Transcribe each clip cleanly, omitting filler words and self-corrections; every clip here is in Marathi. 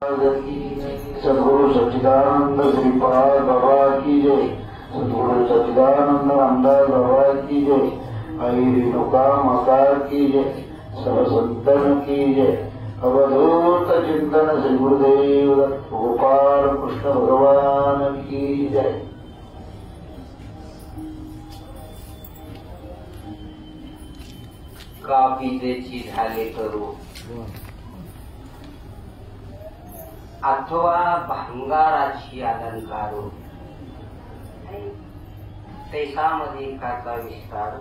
सद्गुरु सच्चिदानंद श्रीपाद बाबा की जय। सद्गुरु सच्चिदानंद रामदास बाबा की जय। आई रेणुका माता की जय। सब संतन की जय। अवधूत चिंतन श्री गुरुदेव गोपाल कृष्ण भगवान की जय। कापितेची झाले करू अथवा भांगाराची अलंकारू तैसामध्ये काचा विस्तारू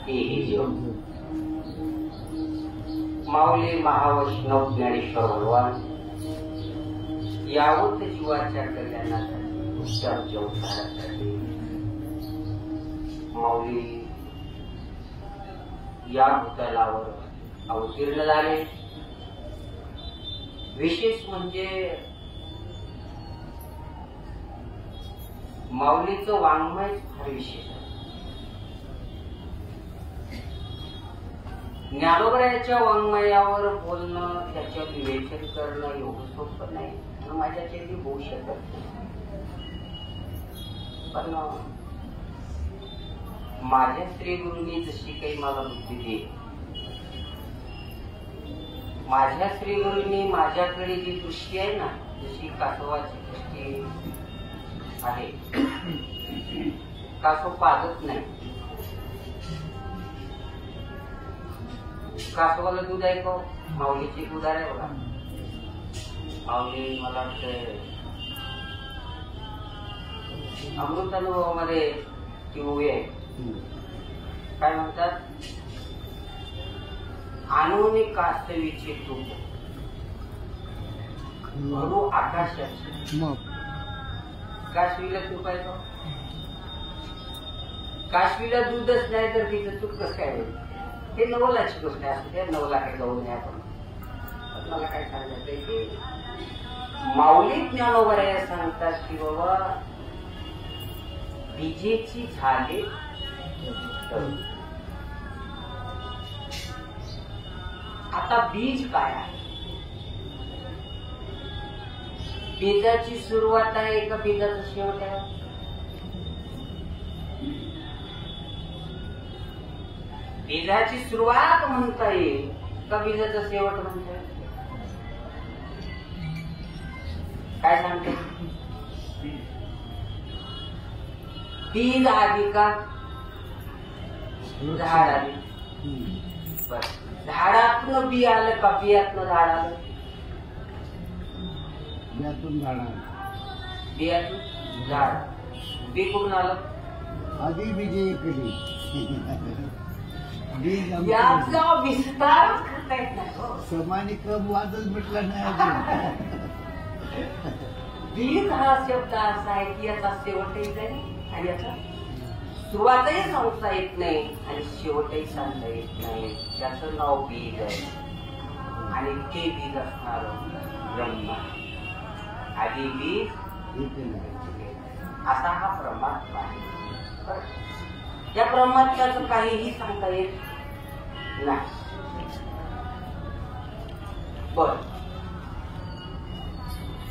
हेही जग। माऊली महावैष्णव ज्ञानेश्वर भगवान यावत जीवाच्या कल्याणासाठी उत्तमच्या उद्धारासाठी माऊली या भूतलावर अवतीर्ण झाले। विशेष म्हणजे माऊलीचं वाङ्मय फार विशेष आहे। ज्ञानोबरायाच्या वाङ्मयावर बोलणं, त्याच्या विवेचन करणं एवढं सोपं नाही आणि माझ्याच्याही होऊ शकत नाही। पण माझ्या श्रीगुरूंनी जशी काही मला बुद्धी दिली, माझ्या श्रीगुरूंनी माझ्याकडे जी दृष्टी आहे ना, जशी कासवाची दृष्टी आहे, कासव पाजत नाही। कासवाला दूध आहे का? माऊलीची उदार आहे बघा। माऊली मला वाटतं अमृत अनुभवामध्ये ती उभी आहे। काय म्हणतात? आणून कासवीचे तूप भरू आकाशाचे। कासवीला तूप आहे का? कासवीला दूधच नाही तर तिचं तूप कसं काय होईल? हे नवलाची गोष्ट असते, नवला काही जाऊ नये आपण। मला काय सांगायचंय की माऊली ज्ञानोबराया सांगतात की बाबा विजेची झाले आता बीज काय आहे? बीजाची सुरुवात आहे का बीजाचा शेवट आहे? बीजाची सुरुवात म्हणता येईल का बीजाचा शेवट म्हणता येईल? काय सांगते? बीज आधी का झाड आधी? बरं, झाडातून बी आलं का बियातून झाड आलं? बियातून झाड आलं। बियातून झाड, बी कुठून आलं? आधी बीजे इकडे याचा विस्तार करता येत नाही। समानी क्रम वादच म्हटला नाही अजून। बीज हा शब्द असा आहे की याचा शेवटही नाही आणि याचा सुरुवातही सांगता येत नाही आणि शेवटही सांगता येत नाही। त्याचं नाव बीज आहे आणि ते बीज असणार ब्रह्मा। आधी बीज असा हा परमात्मा आहे। या परमात्म्याचं काहीही सांगता येत नाही। बर,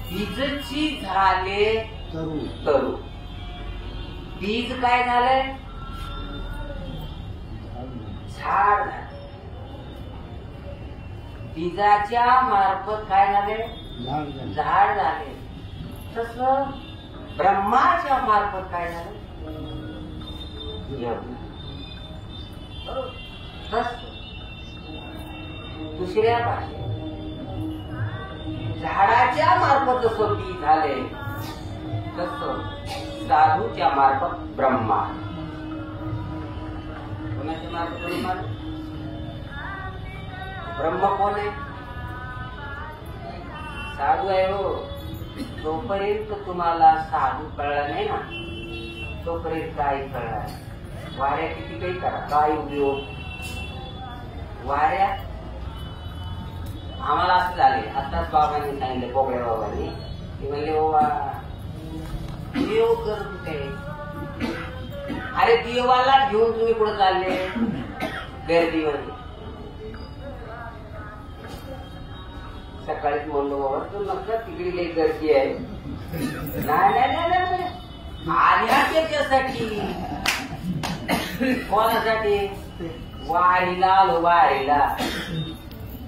बीजची झाले तरू, बीज काय झालंय? झाड झालं। बीजाच्या मार्फत काय झाले? झाड झाले। तस ब्रह्माच्या मार्फत काय झालं? तस दुसऱ्या भाषेत झाडाच्या मार्फत जसं बीज झाले तस साधूच्या मार्फत ब्रह्मा। कोणाच्या मार्फत ब्रह्मा? ब्रह्म कोण आहे? साधू आहे हो। जोपर्यंत तुम्हाला साधू कळला नाही ना, तोपर्यंत काही कळणार नाही। वाऱ्या किती काही करा, काय उपयोग? वाऱ्या आम्हाला असं झाले, आताच बाबांनी सांगितलं, बोगड्या बाबांनी की म्हणले बाबा देव करत होते। अरे देवाला घेऊन तुम्ही कुठं चालले? गर्दीमध्ये। सकाळीच म्हणलो बाबा तू नका तिकडे लई गर्दी आहे. नाही आल्या त्याच्यासाठी. कोणासाठी? वारीला आलो वारीला.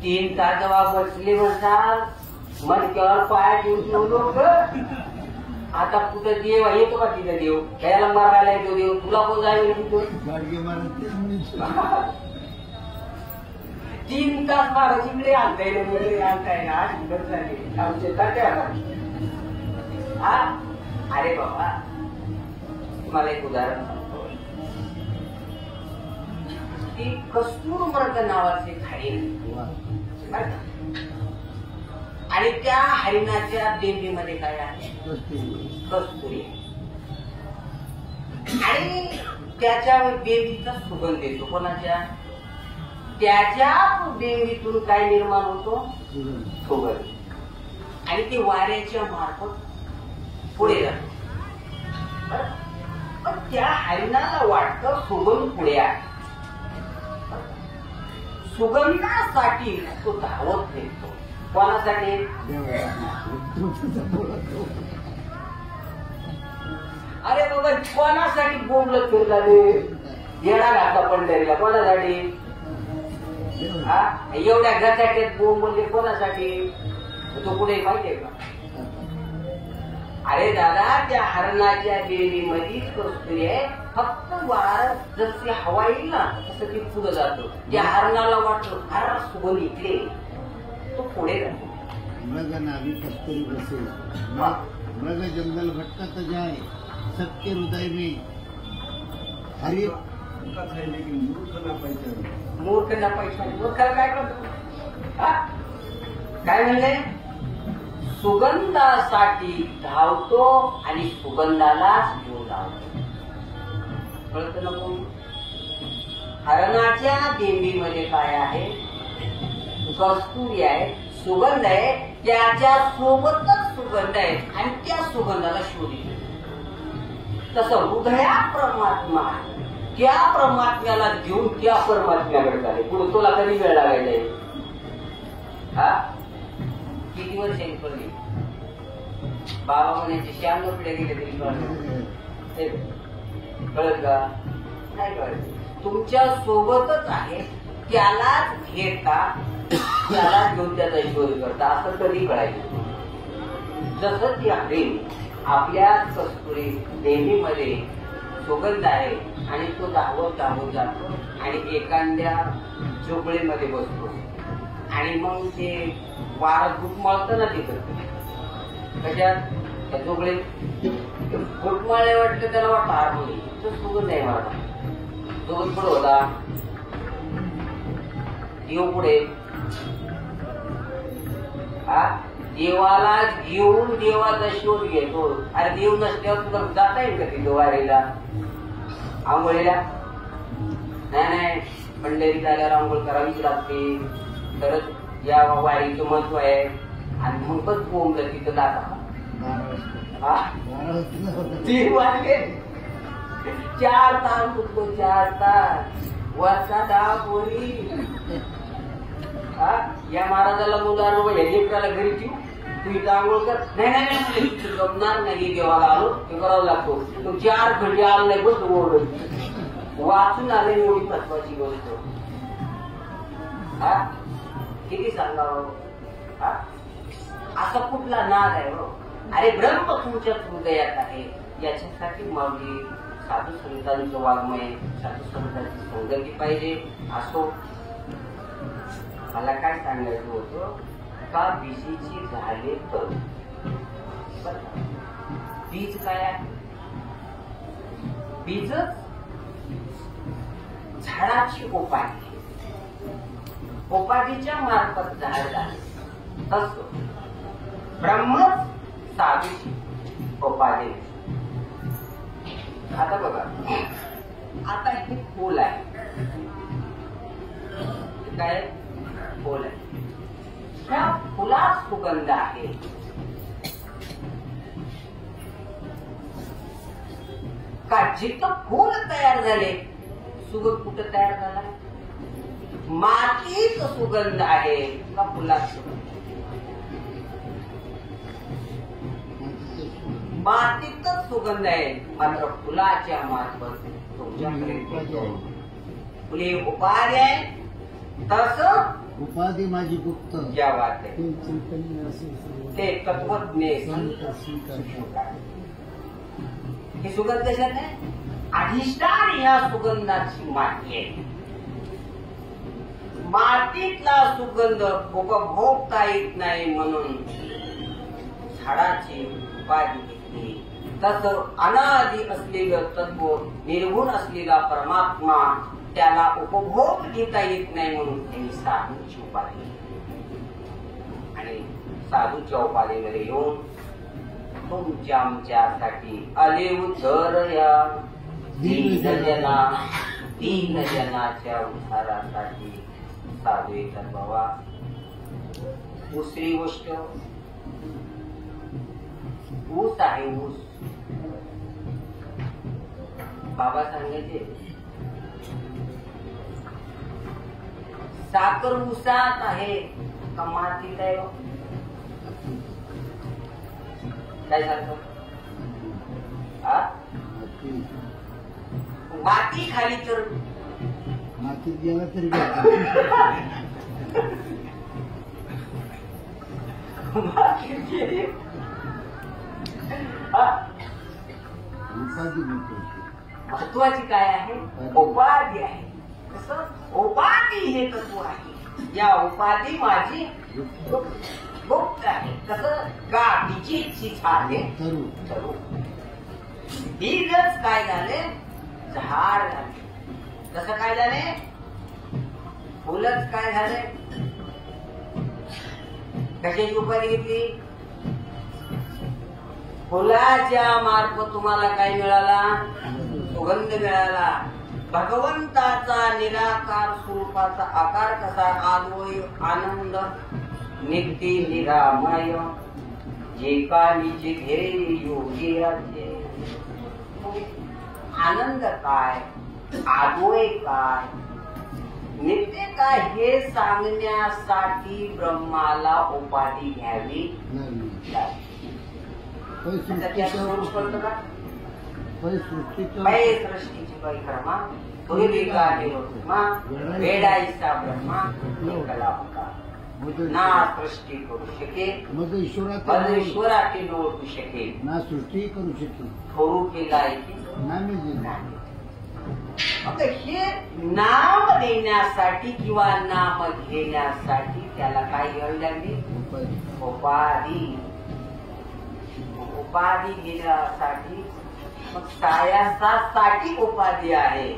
3 तास जेव्हा बसले म्हणतात मणक्यावर पाया ठेवून ठेवलो. आता कुठं देव येतो का तिथं देव? त्याला मारायला येतो देव. तुला कोण जाईल तिथं? 3 तास महाराज इकडे आणताय आणताय आमचे तात्या. हा अरे बाबा तुम्हाला एक उदाहरण सांगतो की कस्तुरमर्ग नावाचे हरिण आणि त्या हरिणाच्या बेंबीमध्ये काय आहे? कस्तुरी. आणि त्याच्या बेंबीचा सुगंध येतो. कोणाच्या? त्याच्या बेंबीतून काय निर्माण होतो? सुगंध. आणि ते वाऱ्याच्या मार्फत पुढे जातो. पण त्या हरिणाला वाटतं सुगंध पुढे आहे. सुगंधासाठी तो धावत फिरतो. कोणासाठी? अरे बाबा कोणासाठी बोंबलत फिरला रे? येणा घातला पंढरीला. कोणासाठी? एवढ्या गटाट्यात बोंबले कोणासाठी? तो कुठे माहितीये का? अरे दादा त्या हरणाच्या बेंबीमध्येच कस्तुरी आहे. फक्त वार जशी हवा येईल ना तसं ते पुढे जातो. त्या हरणाला वाटलं फार सुगंध इकडे, तो पुढे जातो. मृग नावी कस्तुरी बसे मृग जंगल भटकत जाए सबके हृदय में हरी. मूर्ख ना पैसा. मूर्खाला काय करतो? काय म्हणले? सुगंधासाठी धावतो आणि सुगंधालाच घेऊन धावतो. कळत नको? हरणाच्या बेंबीमध्ये काय आहे? कस्तुरी आहे, सुगंध आहे. त्याच्या सोबतच सुगंध आहे आणि त्या सुगंधाला शोधित. तसं हृदया परमात्मा त्या परमात्म्याला घेऊन त्या परमात्म्याकडे झाले. पुढे तुला कधी वेळ लागायचा आहे? हा किती वर्षांनी पडली? बाबा म्हणायचे 96 पिढ्या गेले तरी कळत का? नाही कळत. तुमच्या सोबतच आहे, त्यालाच घेता, त्याला घेऊन त्याचा शोध करता. असं कधी कळायचं? जसं ती हरिण आपल्या कस्तुरी बेंबीमध्ये सुगंध आहे आणि तो धावत धावत जातो आणि एखाद्या झोपडीमध्ये बसतो आणि मग ते वारा घुटमाळतं ना तिथं. कशात? त्या झोपडीत घुटमाळले वाटतं. त्याला वाटतं हार्मोनी तो सुगंध आहे मला. सुगंध पुढे होता. देव पुढे. हा देवाला घेऊन देवाचा शोध घेतो. अरे देव नसल्यावर तुला जाता येईल का तिथं वारीला आंघोळीला? नाही पंढरीत आल्यावर आंघोळ करावीच लागते. तरच या वारीचं महत्व आहे. आणि मग बोंबलं तिथं जाता. 3 वाजले. 4 तास उठतो. 4 तास वर्षा 10 पोरी. या महाराजाला मुलाला लेकराला घरी ठेवू, तू इथं आंघोळ कर. नाही जमणार नाही. देवाला आलो ते करावं लागतो. तो 4 घंटे आलो नाही बस ओरड वाचून आले. एवढी महत्वाची गोष्ट. किती सांगावं? असा कुठला नाद आहे हो? अरे ब्रह्म तुमच्या हृदयात आहे. याच्यासाठी माऊली साधू संतांचं वाङ्मय, साधू संतांची संगती पाहिजे. असो मला काय सांगायचं होतं का बीजीची झाले तर बीज काय आहे? बीजच झाडाची उपाधी. उपाधीच्या मार्फत झाड झाले. असं ब्रह्मच साधूची उपाधी. आता बघा, आता हे फूल आहे. काय फूल आहे? त्या फुलात सुगंध आहे. का जिथं फूल तयार झाले सुगंध कुठं तयार झाला? मातीत सुगंध आहे का फुलात सुगंध? मातीतच सुगंध आहे, मात्र फुलाच्या मार्फत तुमच्याकडे पोहोचतो. फुले उपाधी आहे, तस उपाधी माझी गुप्त ज्या वाट आहे ते तत्वज्ञ हे सुगंध कशात आहे? अधिष्ठान या सुगंधाची माती आहे. मातीतला सुगंध उपभोगता येत नाही म्हणून झाडाची उपाधी घेतली. तसं अनादि असलेलं तत्व, निर्गुण असलेला परमात्मा, त्याला उपभोग घेता येत नाही म्हणून त्यांनी साधूची उपाधी घेतली. आणि साधूच्या उपाधीमध्ये येऊन तुमच्या आमच्यासाठी आले उतर या दीन जनाच्या उद्धारासाठी साधू येतात बाबा. दुसरी गोष्ट, ऊस आहे. ऊस बाबा सांगायचे साखर ऊसात आहे का मातीत आहे? काय सांगतो? माती खाली तर मातीत गेला तरी उपाधी महत्वाची काय आहे? उपाधी आहे. कसं? उपाधी हे तत्व आहे. या उपाधी माझी गुप्त आहे. कसं? गाठीची इच्छा आहे. ठरू बीजच काय झाले? झाड झाले. कसं काय झाले? फुलच काय झाले? कशाची उपाधी घेतली? फुलाच्या मार्फत तुम्हाला काय मिळाला? सुगंध मिळाला. भगवंताचा निराकार स्वरूपाचा आकार कसा? आद्वय आनंद नित्य निरामय जे कालीचे घेरे योगी राज्य. आनंद काय? आद्वय काय? नित्य काय? हे सांगण्यासाठी ब्रह्माला उपाधी घ्यावी लागली. सृष्टीची परिक्रमा वेडाईचा ब्रह्मा कला होता. ना सृष्टी करू शकेल, मग ईश्वरातील ओळखू शकेल, ना सृष्टी करू शकेल, थोरू केला हे नाम देण्यासाठी किंवा नाम घेण्यासाठी त्याला काय घ्यावी लागली? उपाधी. उपाधी घेण्यासाठी मग सायासाठी उपाधी आहे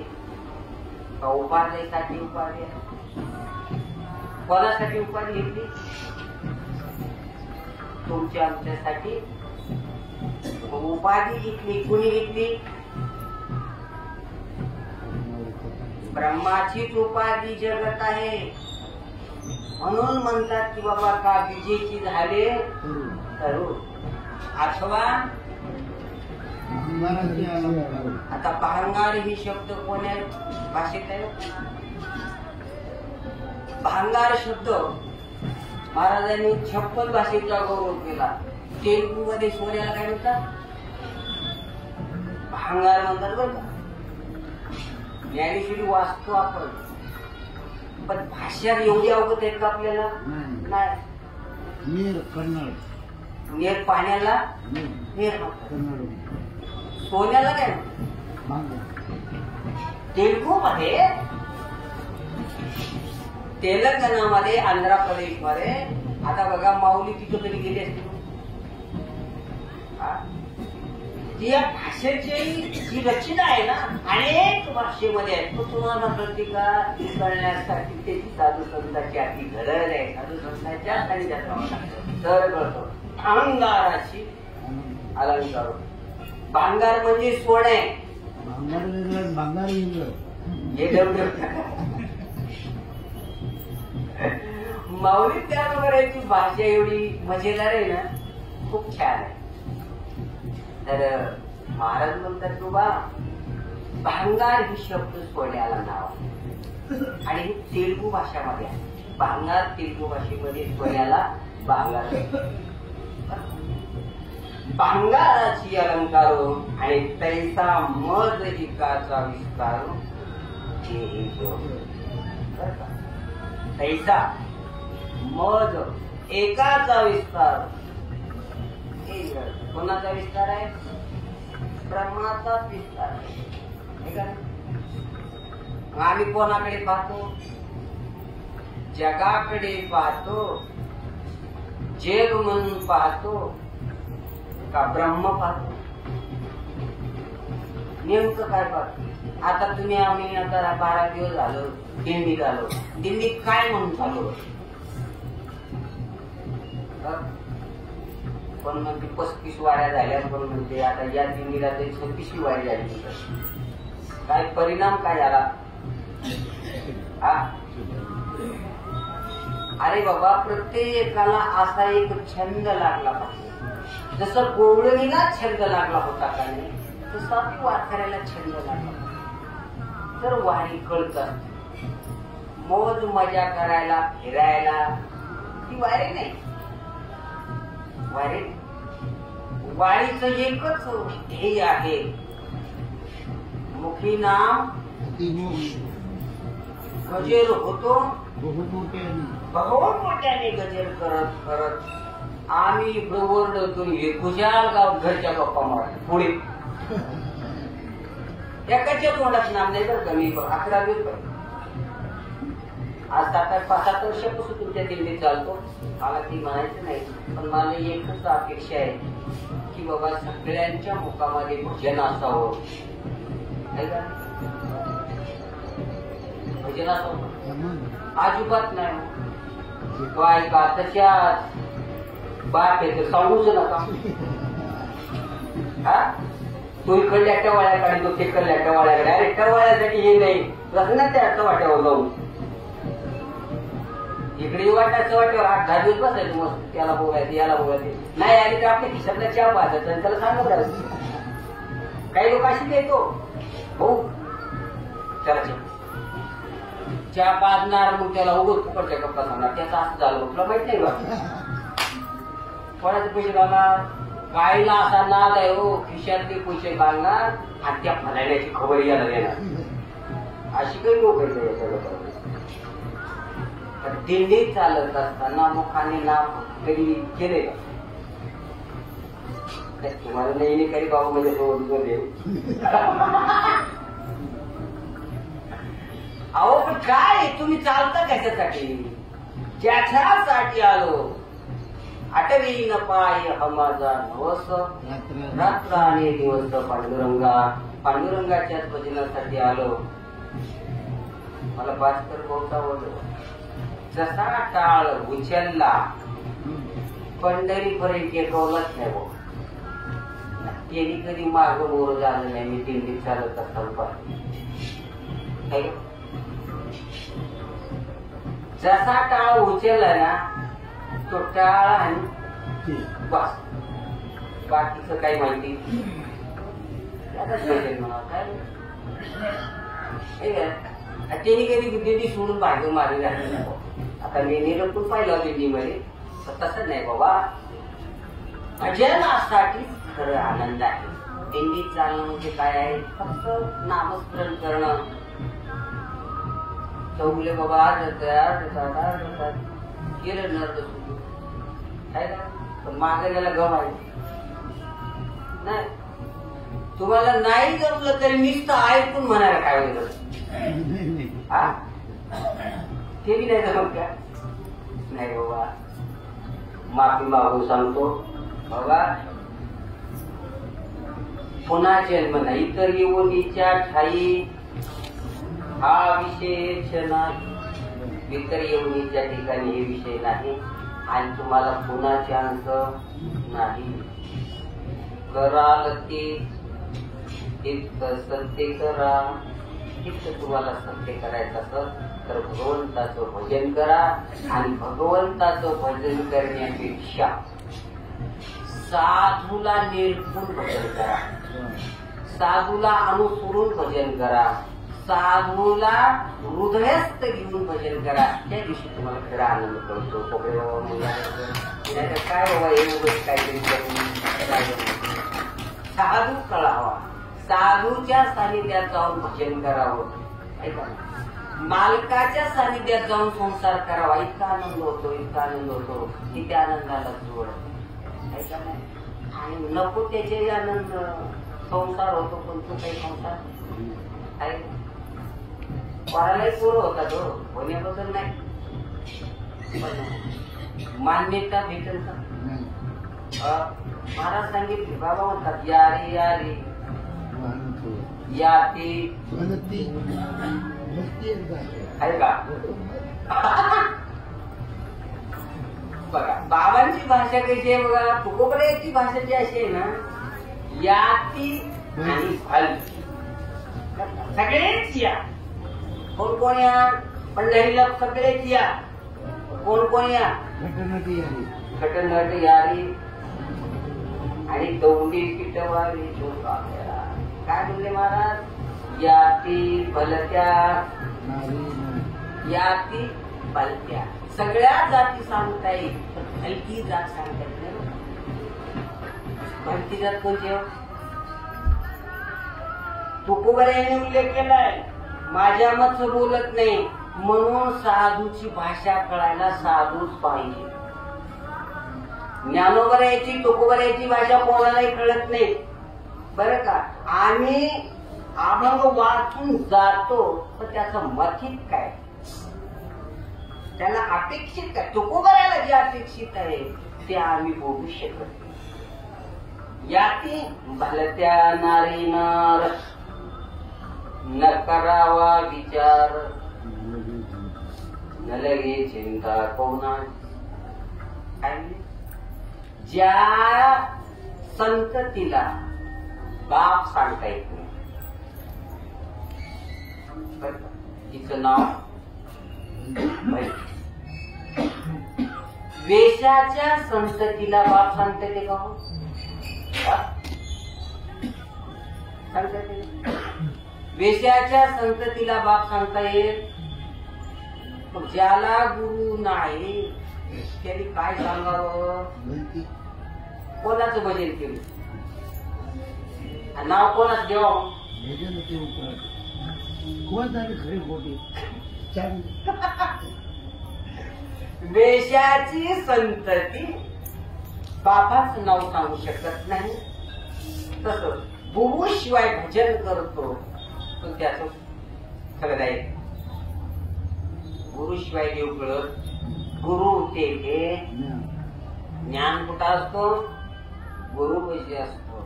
का? उपाधीसाठी उपाधी आहे. कोणासाठी उपाधी घेतली? तुमच्या आमच्यासाठी उपाधी घेतली. कुणी घेतली? ब्रह्माचीच उपाधी जगत आहे. म्हणून म्हणतात की बाबा का विजेची झाले करू. अथवा आता भांगार ही शब्द कोण्या भाषेत आहे? भांगार शब्द महाराजांनी 56 भाषेचा गौरव केला. तेलुगू मध्ये सोन्याला काय म्हणतात? भांगार म्हणतात बरं का. ज्ञानेश्वरी वाचतो आपण, पण भाषा एवढी अवगत आहेत का आपल्याला? नाही. नीर कन्नड. नेर पाण्याला नेर म्हणतात. सोन्याला काय? तेलुगू मध्ये, तेलंगणामध्ये, आंध्र प्रदेशमध्ये आता बघा माऊली तिथं कधी गेली असते? जी या भाषेची जी रचना आहे ना अनेक भाषेमध्ये आहे. तो तुम्हाला प्रतिका करण्यासाठी त्याची साधू संतांची अति गरज आहे. साधू संतांच्या आणि तर कळतो अंगाराची अलंकार. भांगार म्हणजे सोने. भांगार वेगळं, भांगार वेगळं. माऊली त्याबरोबर याची भाषा एवढी मजेदार आहे ना, खूप छान आहे. तर महाराज म्हणतात बाबा भांगार ही शब्द सोन्याला नाव आणि ही तेलुगू भाषामध्ये आहे. भांगार तेलुगू भाषेमध्ये सोन्याला भांगार. भांगाराची अलंकारो आणि तैसा मज एकाचा विस्तारो तैसा मज एकाचा विस्तार. कोणाचा विस्तार आहे? ब्रह्माचाच विस्तार आहे. आम्ही कोणाकडे पाहतो? जगाकडे पाहतो, जग म्हणून पाहतो का ब्रह्म पाहतो? नेमकं काय पाहतो? आता तुम्ही आम्ही आता 12 दिवस झालो दिंडीत आलो. दिंडीत काय म्हणून चालू? पण म्हणते 35 वाऱ्या झाल्या, पण म्हणते आता या दिंडीला 36वी वारी झाली. काय परिणाम काय झाला? अरे बाबा, प्रत्येकाला असा एक छंद लागला पाहिजे. जसं गोवळणीला छंद लागला होता का नाही, तसा ती वारकऱ्याला छंद लागला. तर वारी कळत मोज मजा करायला, फिरायला ती वारी नाही. वारीचं एकच ध्येय आहे, मुखी नाम गजेर होतो. बहुत मोठ्याने गजेर करत करत आम्ही इकडं ओरडतो, हे खुशाल गाव घरच्या गप्पा मारतो. पुढे एकाच्या तोंडात नाम नाही बरं का. मी 11 दिवस आज 7-8 वर्षापासून तुमच्या दिल्लीत चालतो. मला ती म्हणायचं नाही, पण मला एकच अपेक्षा आहे की बाबा सगळ्यांच्या मुखामध्ये भजन असावं. भजन असावं अजिबात नाही. काय का तशाच बाप आहे तर सांगूच नका. तो इकडल्या टवाळ्या काढतो, तिकडल्या टवाळ्याकडे. अरे टवाळ्यासाठी हे नाही, लग्नात त्या टवाट्यावर जाऊन इकडे वाटायचं वाट्यावर 8-10 दिवस बसायचं मस्त. त्याला बोलायचं, याला बोलायचं. नाही आली तर आपल्या खिशातला चहा पाहायचा आणि त्याला सांगत राहायचं. काही लोक अशी देतो, हो त्याला चहा पाजणार, मग त्याला उगत फुकटच्या गप्पा सांगणार. त्याचं असं झालं, तुला माहित नाही बा कोणाचे पैसे घालणार. गायला असा नाद आहे हो, खिशातले पैसे घालणार आणि त्या फलाण्याची खबर यायला देणार. अशी काही लोक आहेत याच्या लोकांना. दिंडीत चालत असताना मुखाने नाम कधी केले का? तुम्हाला नाही काही बाबा म्हणजे अहो, पण काय तुम्ही चालता कशासाठी? ज्याच्यासाठी आलो. आठवी न पाय हमाजा नवस, रात्र आणि दिवस पांडुरंगा. पांडुरंगाच्याच भजनासाठी आलो. मला भास्कर भाऊचा आवडतो. जसा टाळ उचलला पंढरीपर्यंत टेकवलाच नाही भाऊ. त्यांनी कधी माग मोर झालं नाही. मी दिंडीत चालत असताना जसा टाळ उचलला ना, तो टाळ आणि बस, बाकीचं काही माहिती म्हणा काय. त्यांनी कधी दिंडी सोडून भाग मारली झाली नाही. आता मी निरपून पाहिलं दिंडीमध्ये, तसं नाही बाबा. भजनासाठी खरं आनंद आहे. दिंडीत चालणं म्हणजे काय आहे? फक्त नामस्मरण करणं. चौगले बाबा गेलं नर्द सुरू काय ना, पण मागण्याला गम आहे नाही. तुम्हाला नाही जमलं तरी नुसतं ऐकून म्हणायला काय होईल? ते बी नाही जमत का? नाही बाबा, माफी मागून सांगतो बाबा, पुन्हा जन्म नाही. इतर येऊनीच्या ठाई हा विशेष नाही. इतर येऊनीच्या ठिकाणी हे विषय नाही आणि तुम्हाला पुन्हा चान्स नाही. कराल ते सत्य करा. इतकं तुम्हाला सत्य करायचं असं तर भगवंताचं भजन करा. आणि भगवंताचं भजन करण्यापेक्षा साधूला निर्गुण भजन करा. साधूला अनुसरून भजन करा. साधूला हृदयस्थ घेऊन भजन करा. त्या दिवशी तुम्हाला खरा आनंद कळतो. काय बाबा, काय काहीतरी साधू कळावा, साधूच्या सानिध्यात जाऊन भजन करावं, ऐका ना, मालकाच्या सानिध्यात जाऊन संसार करावा. इतका आनंद होतो, इतका आनंद होतो की त्या आनंदाला जोड, ऐका ना. आणि नको त्याचे आनंद, संसार होतो पण तो काही संसार आहे. पोरालाही पोरं होतात हो, होण्याबद्दल नाही, पण मान्यता भेटेल का? महाराज सांगितले, बाबा म्हणतात या रे या रे या ती आहे का? बघा बाबांची भाषा कशी आहे बघा, तुकोबरायाची भाषा जी अशी आहे ना, या ती आणि भलती, सगळेच या. कोण कोण या? पंढरीला सगळेच या. कोण कोण या? खटनट यारी आणि तोंडी किटवारी चोका. काय म्हणले महाराज? याती भलत्या, याती भलत्या, सगळ्या जाती सांगता येईल, भलती जात सांगता येईल नाही. भलती जात कोणती? तुकोबरायाने उल्लेख केलाय, माझ्या मत बोलत नाही म्हणून साधूची भाषा कळायला साधूच पाहिजे. ज्ञानोबरायाची तुकोबरायाची भाषा कोणालाही कळत नाही बरं का. आम्ही अभंग वाचून जातो तर त्याचं मथित काय, त्याला अपेक्षित काय, तुकोबरायाला जे अपेक्षित आहे ते आम्ही बोलू शकत नाही. याती भलत्या नारी नार न करावा विचार, न लगे चिंता कोणा. ज्या संततीला बाप सांगता येत नाही, तिचं नाव वेशाच्या संततीला बाप सांगता येते का? सांगता येते. वेशाच्या संततीला बाप सांगता येईल, ज्याला गुरु नाही त्यांनी काय सांगावं? कोणाचं भजन केलं, नाव कोणाच घ्यावं? वेशाची संतती बापाचं नाव सांगू शकत नाही. तसं गुरु शिवाय भजन करतो तो त्याच सगळं आहे. गुरु शिवाय देव कळत, गुरु ते ज्ञान कुठं असतो? गुरु पैसे असतो.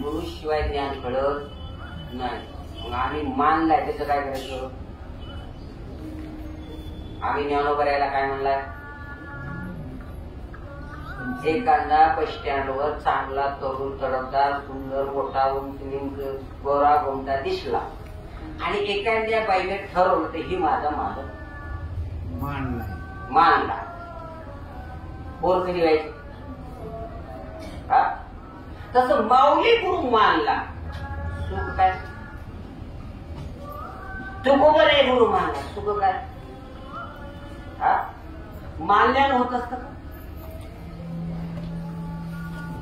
गुरु शिवाय ज्ञान कळत नाही. मग आम्ही मानलाय त्याचं काय करायचं? आम्ही ज्ञानोबरायाला काय म्हणलाय? एखादा बस स्टँडवर चांगला तरुण तडफदार सुंदर मोठा उंच गोरा गोमटा दिसला आणि एखाद्या बाईने ठरवलं तर ही माझा मालक मानला, बोल कधी व्हायचं? तसं माऊली गुरु मानला, सुख काय? तुकोबराय गुरु मानला, सुख काय? मानल्यानं होत असत का?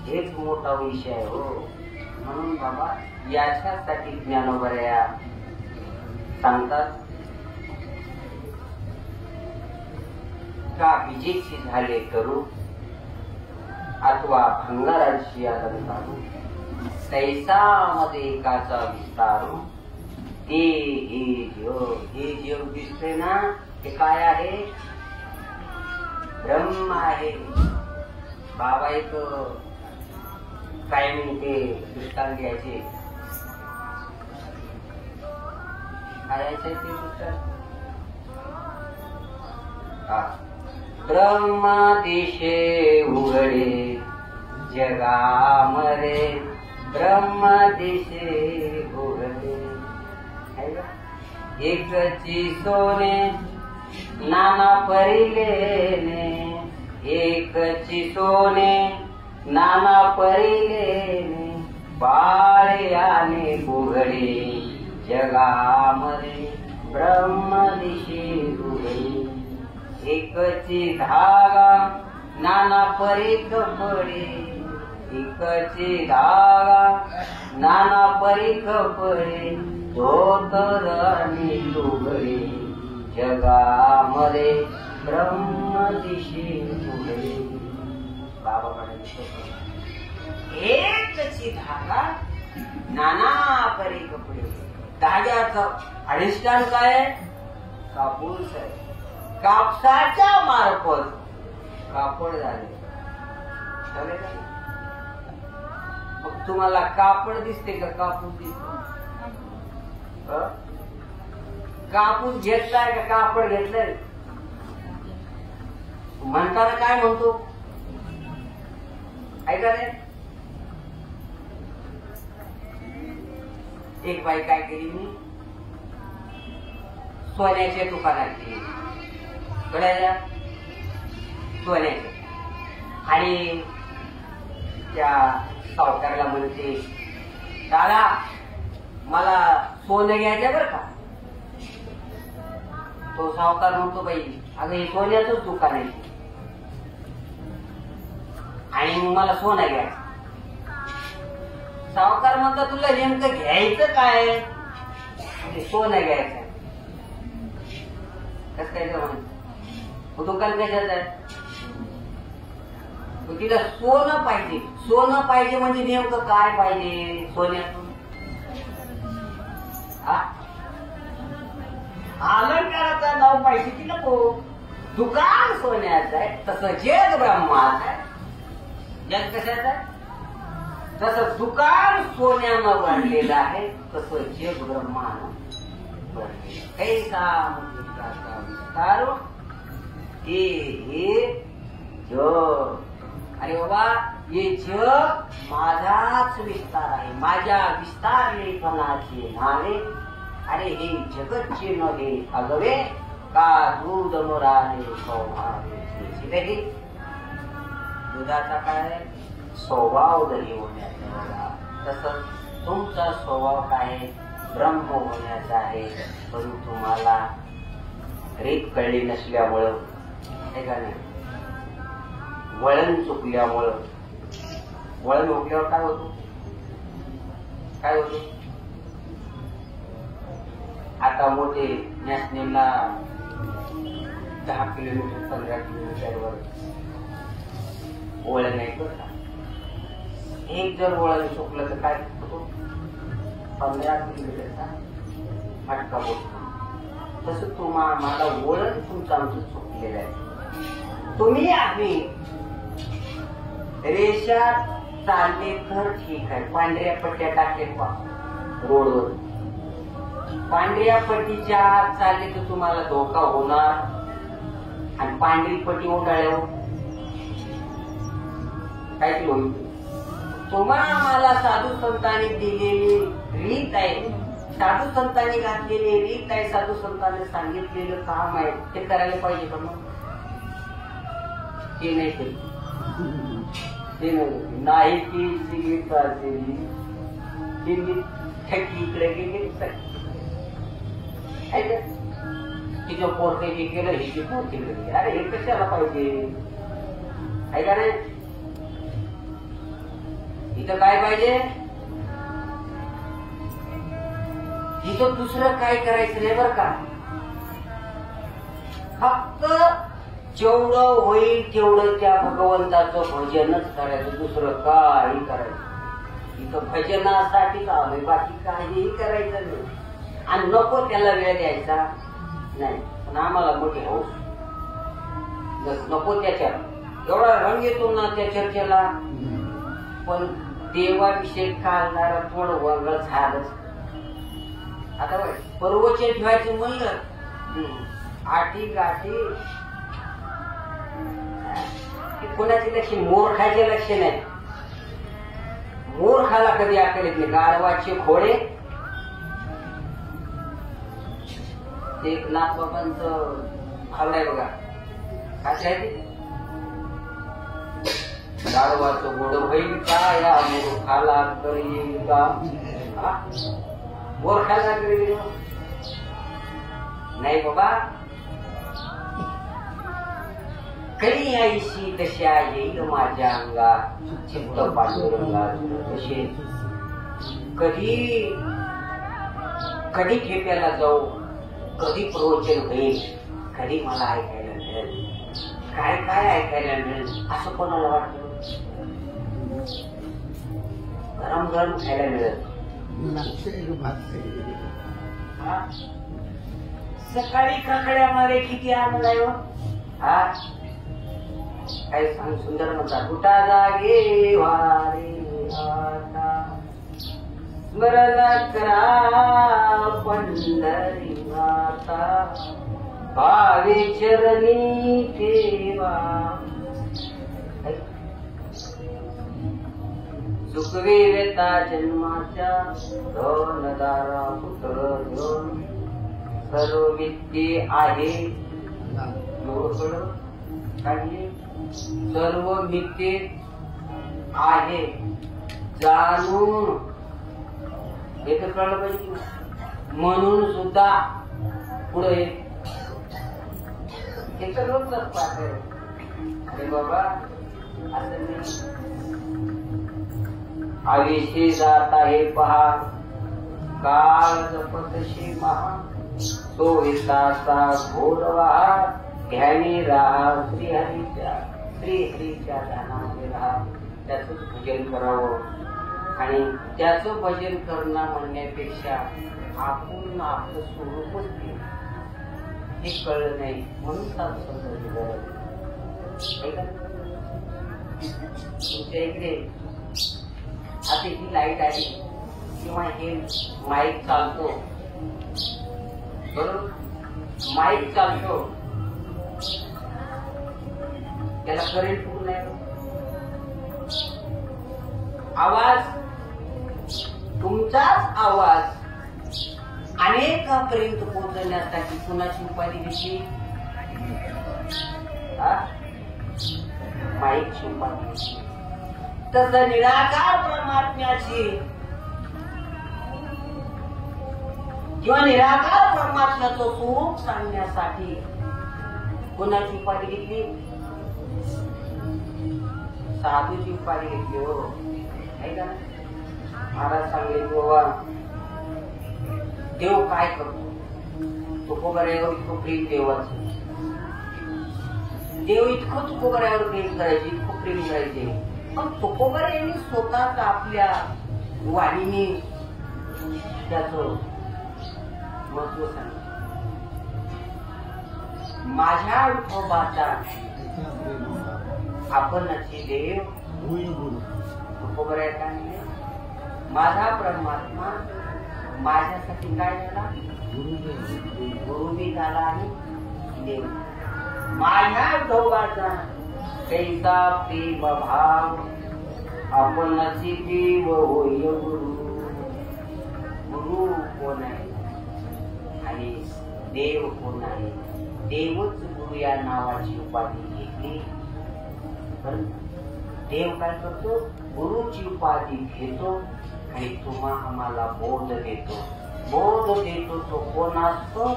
हेच मोठा विषय आहे हो. म्हणून बाबा याच्यासाठी ज्ञानोबराया सांगतात का विजेची झाले करू अथवा भंगाराची अलंकारू, तैसामध्ये एकाचा विस्तारू, ते हे जग दिसते ना ते काय आहे? ब्रह्म आहे. बाबा एक काय म्हणते दृष्टांत घ्यायचे, काय यायचं ते दृष्टांत? ब्रह्म दिशे उघडे जगामरे, ब्रह्म दिशे उघडे. एकची सोने नाना परिलेने, एकची सोने नाना परिलेने, बाळ्याने उघडे जगामरे, ब्रह्म दिशे उघडे. एकची धागा नाना परी कपडे, इकडचे धागा नाना परी कपडे धोतर आणि लुगडे जगामध्ये ब्रह्म दिशे पुढे. बाबा म्हणाले एकची धागा नाना परी कपडे. धाग्याचं अधिष्ठान काय आहे? कापूस आहे. कापसाच्या मार्फत कापड झाले. मग तुम्हाला कापड दिसते का कापूस दिसतो? कापूस घेतलाय का कापड घेतलंय? म्हणताना काय म्हणतो ऐका रे. एक बाई काय केली, मी सोन्याच्या दुकानात गेली, कळायला सोन्याचे. आणि त्या सावकारला म्हणते, दादा मला सोनं घ्यायचं बरं का. तो सावकार म्हणतो, बाई अगं हे सोन्याचंच दुकान आहे आणि मग मला सोनं घ्यायचं. सावकार म्हणतो, तुला नेमकं घ्यायचं काय? सोनं घ्यायचं. कसं काय म्हणतो, दुकान कशाच आहे? तिला सोनं पाहिजे. सोनं पाहिजे म्हणजे नेमकं काय पाहिजे? सोन्यातून अलंकाराचं नाव पाहिजे की नको? दुकान सोन्याचं आहे. तसं जग ब्रह्माचं आहे. जग कशाचं आहे? तसं दुकान सोन्यानं बांधलेलं आहे, तसं जग ब्रह्मानं बांधलेलं. कैसा मुद्रिकाचा विस्तार हे जग. अरे बाबा, हे जग माझाच विस्तार आहे, माझ्या विस्तारलेपणाचे नावे. अरे हे जगतचे नव्हे अगवे, का दूध मोराने सौभाग्य. दुधाचा काय स्वभाव जरी होण्याचा बघा, तसंच तुमचा स्वभाव काय ब्रह्म होण्याचा आहे. पण तुम्हाला रीत कळली नसल्यामुळं, हे का नाही, वळण चुकल्यामुळं. वळण हुकल्यावर काय होतो? काय होतो? आता मोठे नॅशनलला 10 किलोमीटर 15 किलोमीटरवर वळण नाही का? एक जर वळण चुकलं तर काय होतो? 15 किलोमीटरचा फटका बसतो. तसं मला वळण तुमचं आमचं चुकलेलं आहे. तुम्ही आम्ही रेषात चालले तर ठीक आहे. पांढऱ्या पट्ट्या टाकले रोडवर, पांढऱ्या पट्टीच्या आत चालले तर तुम्हाला धोका होणार. आणि पांढरी पट्टी उंडाळ्यावर काय ती होईल? तुम्हाला साधू संतांनी दिलेली रीत आहे, साधू संतांनी घातलेली रीत आहे, साधू संतांनी सांगितलेलं काम आहे, ते करायला पाहिजे का? मग ते नाही केलं. ते नाही की गीता ठेकी इकडे गेली, तिचं पोर काही केलं, हिची पोर तिकडे गेली. अरे हे कशाला पाहिजे? आहे का नाही? इथं काय पाहिजे? इथं दुसरं काय करायचं नाही बरं का. फक्त जेवढं होईल तेवढं त्या भगवंताचं भजनच करायचं, दुसरं काही करायचं. इथं भजनासाठीच आलोय, बाकी काहीही करायचं नाही. आणि नको त्याला वेळ द्यायचा नाही. पण आम्हाला मोठी हौस, नको त्याच्यात एवढा रंग येतो ना त्या चर्चेला. पण देवाविषयी काढणारा थोडं वगळं झालंच. आता पर्वचे ठेवायचं म्हणलं, आठी गाठी कोणाचे लक्ष, मोरखाचे लक्ष नाही. मोरखाला कधी अक्कल येत नाही. गाढवाचे घोडे, एक नाथबाबांचं भावना आहे बघा, काय आहे ते? गाढवाचं घोड होईल का या मूर्खाला करी का? मूर्खाला करी नाही बाबा. कधी आईशी तशा येईल माझ्या अंगा चित्त पांडुरंगा तसे कधी कधी खेप्याला जाऊ कधी प्रवचन होईल कधी मला ऐकायला मिळेल काय काय ऐकायला मिळेल असं कोणाला वाटतं गरम गरम खायला मिळेल सकाळी काकड्या मारे किती आनंद आहे हा काय सांग सुंदर म्हणतात कुठा जागे वारे आता स्मरण करा पंढरी माता भावे चरणी ठेवा सुखवे व्यता जन्माच्या धनदारा पुत्र घेऊन सर्व विद्ये आहे सर्व विद्ये आहे जाणून हे तर कळलं पाहिजे म्हणून सुद्धा पुढे हे तर रोजच पाहते अरे बाबा असं नाही आयुष्य जात आहे पहा काळ जपतशी महा तो हिताचा घोरवा घ्यावी राहा श्रीहरीच्या ध्यानामध्ये राहा त्याच भजन करावं आणि त्याचं भजन करणं म्हणण्यापेक्षा आपण आपलं स्वरूपच केलं हे कळलं नाही म्हणून तुमच्या इकडे आता ही लाईट आली किंवा हे माईक चालतो बरोबर माईक चालतो त्याला करंट पूर्ण आहे आवाज तुमचाच आवाज अनेकापर्यंत पोहोचण्यासाठी कुणाची उपाधी घेतली माईकची उपाधी घेतली तसं निराकार परमात्म्याची किंवा निराकार परमात्म्याचं स्वरूप सांगण्यासाठी कोणाची उपाधी घेतली साधूची उपाधी घेतली हो नाही का महाराज सांगेल बाबा देव काय करतो तुकोबऱ्यावर इतकं प्रेम देवाचं देव इतकं तुकोबऱ्यावर प्रेम करायचे इतकं प्रेम करायचे पण तुकोबर यांनी स्वतःच आपल्या वाणीने त्याचं महत्व सांगितलं माझ्या विठोबाचा आपणची देव तुकोबर आहे माझा परमात्मा माझ्यासाठी काय झाला गुरु बी झाला आणि देव माझ्या विठोबाचा कैसा प्रेम भाव आपणची देव होय गुरु गुरु कोण आहे आणि देव कोण आहे देवच गुरु या नावाची उपाधी घेतली देव काय करतो गुरुची उपाधी घेतो आणि तुम्हा आम्हाला बोध देतो तो कोण असतो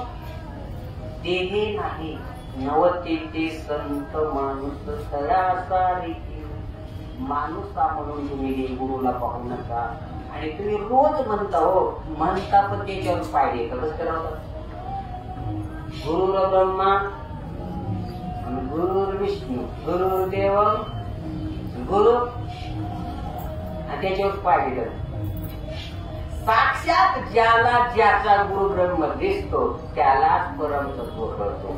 देहे नाही नवते ते संत माणूस सरासारी माणूस म्हणून तुम्ही गुरुला पाहू नका आणि तुम्ही रोज म्हणता हो म्हणता पण त्याच्यावर पाहिजे कसं करावं गुरुर ब्रह्मा गुरुर विष्णू गुरुदेव गुरु आणि त्याच्यावर पाहिजे साक्षात ज्याला ज्याचा गुरु ब्रह्म दिसतो त्यालाच परमतत्व करतो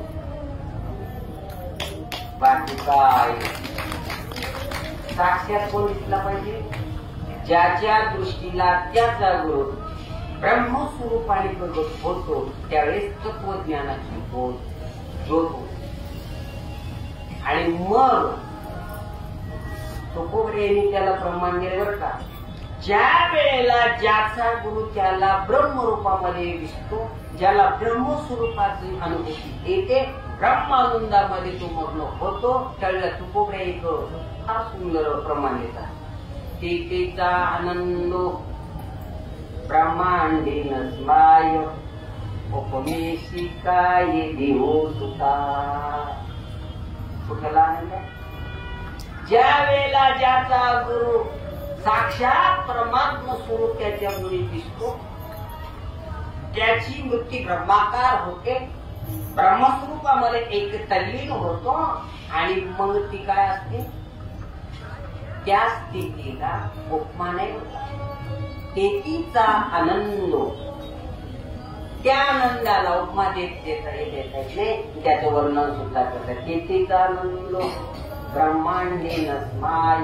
बाकी काय साक्षात कोण दिसला पाहिजे ज्याच्या दृष्टीला त्याचा गुरु ब्रह्मस्वरूपाने प्रगट होतो त्यावेळेस तत्वज्ञानाची बोध होतो आणि मग तुकोबऱ्यांनी त्याला प्रमाण दिले बरं का ज्या वेळेला ज्याचा गुरु त्याला ब्रह्मरूपामध्ये दिसतो ज्याला ब्रह्मस्वरूपाची अनुभूती येते ब्रह्मानंदामध्ये तो मग्न होतो त्यावेळेला तुकोबऱ्या एक हा सुंदर प्रमाण येतात तेचा आनंद ब्रह्मांडी नस्माय उपमेशी काय देव सुता कुठला आनंद आहे? ज्या वेळेला ज्याचा गुरु साक्षात परमात्मा स्वरूप त्याच्या मुली दिसतो, त्याची वृत्ती ब्रह्माकार होते, ब्रह्मस्वरूपामध्ये एक तल्लीन होतो आणि मग ती काय असते? त्या स्थितीला उपमा नाही होत. तेथीचा आनंद, त्या आनंदाला उपमा देता येत नाही, त्याचं वर्णन सुद्धा करतात. तेथीचा आनंद ब्रह्मांडे नस्माय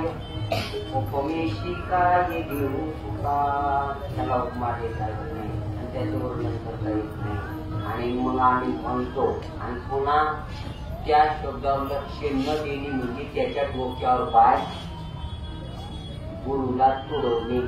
उपमेशी काय देऊ सुका, त्याला उपमा देता येत नाही आणि त्याचं वर्णन करता येत नाही. आणि मग आम्ही म्हणतो आणि पुन्हा त्या शब्दावर लक्ष न देणे म्हणजे त्याच्या डोक्यावर बाय गुरुला तुडवणे.